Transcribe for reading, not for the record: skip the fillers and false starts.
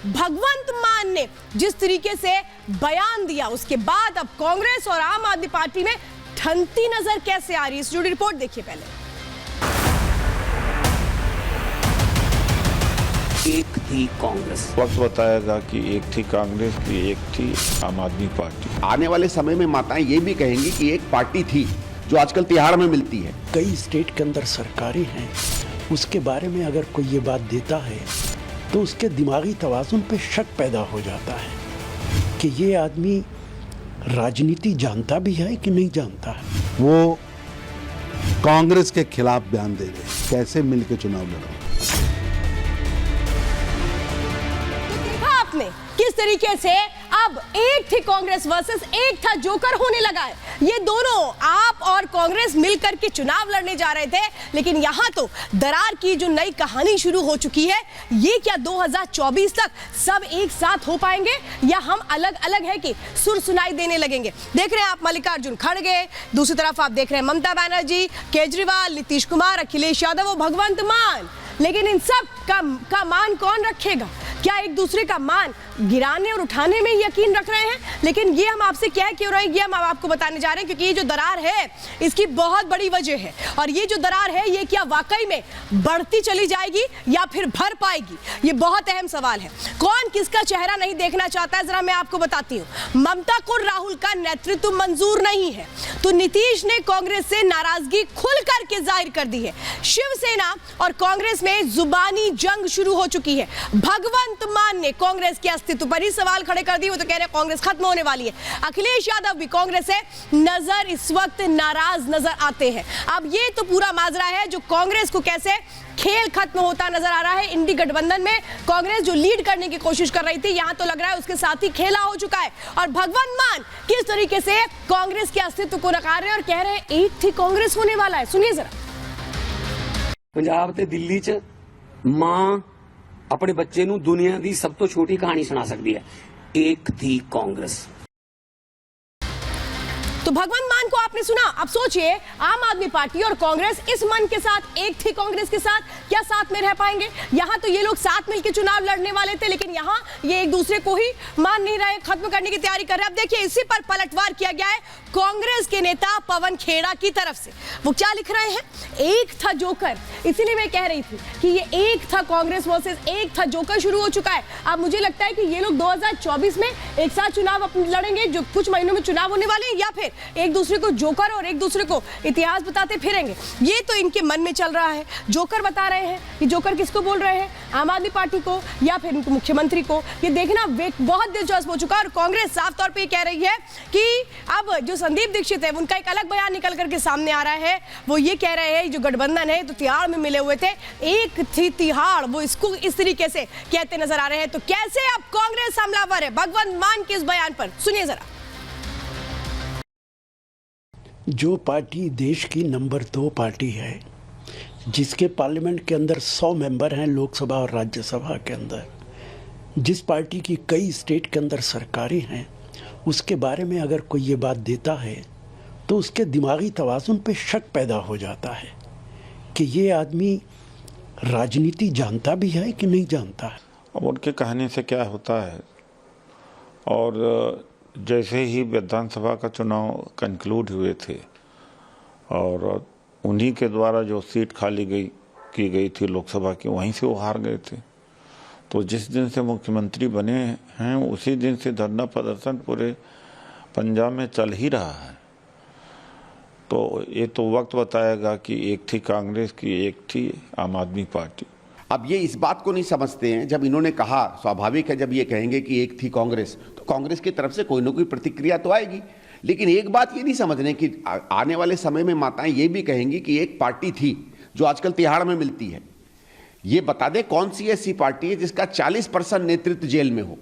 भगवंत मान ने जिस तरीके से बयान दिया, उसके बाद अब कांग्रेस और आम आदमी पार्टी में ठनती नजर कैसे आ रही है, इस जुड़ी रिपोर्ट देखिए पहले। एक थी कांग्रेस, वक्त बताएगा कि एक थी कांग्रेस की, एक थी आम आदमी पार्टी। आने वाले समय में माताएं ये भी कहेंगी कि एक पार्टी थी जो आजकल तिहाड़ में मिलती है। कई स्टेट के अंदर सरकारें हैं, उसके बारे में अगर कोई ये बात देता है तो उसके दिमागी तवाज़ुन पे शक पैदा हो जाता है कि ये आदमी राजनीति जानता भी है कि नहीं जानता है। वो कांग्रेस के खिलाफ बयान दे रहे, कैसे मिलकर चुनाव लड़ो। आपने किस तरीके से अब एक थी कांग्रेस वर्सेस एक था जोकर होने लगा है। ये दोनों आप और कांग्रेस मिलकर के चुनाव लड़ने जा रहे थे, लेकिन यहां तो दरार की जो नई कहानी शुरू हो चुकी है। ये क्या 2024 तक सब एक साथ हो पाएंगे या हम अलग अलग है कि सुर सुनाई देने लगेंगे। देख रहे हैं आप मल्लिकार्जुन खड़गे, दूसरी तरफ आप देख रहे हैं ममता बनर्जी, केजरीवाल, नीतीश कुमार, अखिलेश यादव और भगवंत मान। लेकिन इन सब का मान कौन रखेगा? क्या एक दूसरे का मान गिराने और उठाने में यकीन रख रहे हैं? लेकिन ये हम आपसे कह क्यों रहे हैं, ये हम आपको बताने जा रहे हैं क्योंकि ये जो दरार है इसकी बहुत बड़ी वजह है। और ये जो दरार है ये क्या वाकई में बढ़ती चली जाएगी या फिर भर पाएगी, ये बहुत अहम सवाल है। कौन किसका चेहरा नहीं देखना चाहता है, जरा मैं आपको बताती हूँ। ममता को राहुल का नेतृत्व मंजूर नहीं है तो नीतीश ने कांग्रेस से नाराजगी खुल करके जाहिर कर दी है। शिवसेना और कांग्रेस में जुबानी जंग शुरू हो चुकी है। भगवंत मान ने कांग्रेस के अस्तित्व पर ही सवाल खड़े कर दिए, वो तो कह रहे हैं कांग्रेस खत्म होने वाली है। अखिलेश यादव भी कांग्रेस से नजर इस वक्त नाराज नजर आते हैं। अब ये तो पूरा माजरा है जो कांग्रेस को कैसे खेल खत्म होता नजर आ रहा है। इंडी गठबंधन में कांग्रेस जो लीड करने की कोशिश कर रही थी, यहां तो लग रहा है उसके साथ ही खेला हो चुका है। और भगवंत मान किस तरीके से कांग्रेस के अस्तित्व को नकार रहे हैं और कह रहे हैं एक थी कांग्रेस होने वाला है। सुनिए जरा। पंजाब ते दिल्ली च मां अपने बच्चे नूं दुनिया दी सब तो छोटी कहानी सुना सकती है, एक थी कांग्रेस। तो भगवंत मान को आपने सुना। अब सोचिए आम आदमी पार्टी और कांग्रेस इस मन के साथ, एक थी कांग्रेस के साथ क्या साथ में रह पाएंगे? यहां तो ये लोग साथ मिलकर चुनाव लड़ने वाले थे, लेकिन यहां ये एक दूसरे को ही मान नहीं रहे, खत्म करने की तैयारी कर रहे हैं। अब देखिए इसी पर पलटवार किया गया है कांग्रेस के नेता पवन खेड़ा की तरफ से। वो क्या लिख रहे हैं, एक था जोकर। इसीलिए मैं कह रही थी कि ये एक था कांग्रेस वर्सेस एक था जोकर शुरू हो चुका है। अब मुझे लगता है कि ये लोग 2024 में एक साथ चुनाव लड़ेंगे, जो कुछ महीनों में चुनाव होने वाले हैं, या फिर एक दूसरे को जोकर और एक दूसरे को इतिहास बताते फिरेंगे। ये तो इनके मन में चल रहा है। जोकर बता रहे हैं कि जोकर किसको बोल रहे हैं, आम आदमी पार्टी को या फिर इनको मुख्यमंत्री को? ये देखना बहुत दिलचस्प हो चुका है। और कांग्रेस साफ तौर पे कह रही है कि अब जो संदीप दीक्षित है उनका एक अलग बयान निकल करके सामने आ रहा है। वो ये कह रहे हैं जो गठबंधन है तो तिहाड़ में मिले हुए थे, एक थी तिहाड़, वो इसको इस तरीके से कहते नजर आ रहे हैं। तो कैसे अब कांग्रेस हमलावर है भगवंत मान के इस बयान पर? सुनिए जरा। जो पार्टी देश की नंबर 2 पार्टी है, जिसके पार्लियामेंट के अंदर 100 मेंबर हैं, लोकसभा और राज्यसभा के अंदर, जिस पार्टी की कई स्टेट के अंदर सरकारें हैं, उसके बारे में अगर कोई ये बात देता है तो उसके दिमागी तवाज़ुन पे शक पैदा हो जाता है कि ये आदमी राजनीति जानता भी है कि नहीं जानता है। अब उनके कहने से क्या होता है, और जैसे ही विधानसभा का चुनाव कंक्लूड हुए थे और उन्हीं के द्वारा जो सीट खाली की गई थी लोकसभा की, वहीं से वो हार गए थे। तो जिस दिन से मुख्यमंत्री बने हैं उसी दिन से धरना प्रदर्शन पूरे पंजाब में चल ही रहा है। तो ये तो वक्त बताएगा कि एक थी कांग्रेस की, एक थी आम आदमी पार्टी। अब ये इस बात को नहीं समझते हैं, जब इन्होंने कहा, स्वाभाविक है जब ये कहेंगे कि एक थी कांग्रेस तो कांग्रेस की तरफ से कोई ना कोई प्रतिक्रिया तो आएगी। लेकिन एक बात ये नहीं समझ रहे कि आने वाले समय में माताएं ये भी कहेंगी कि एक पार्टी थी जो आजकल तिहाड़ में मिलती है। ये बता दें कौन सी ऐसी पार्टी है जिसका 40% नेतृत्व जेल में हो।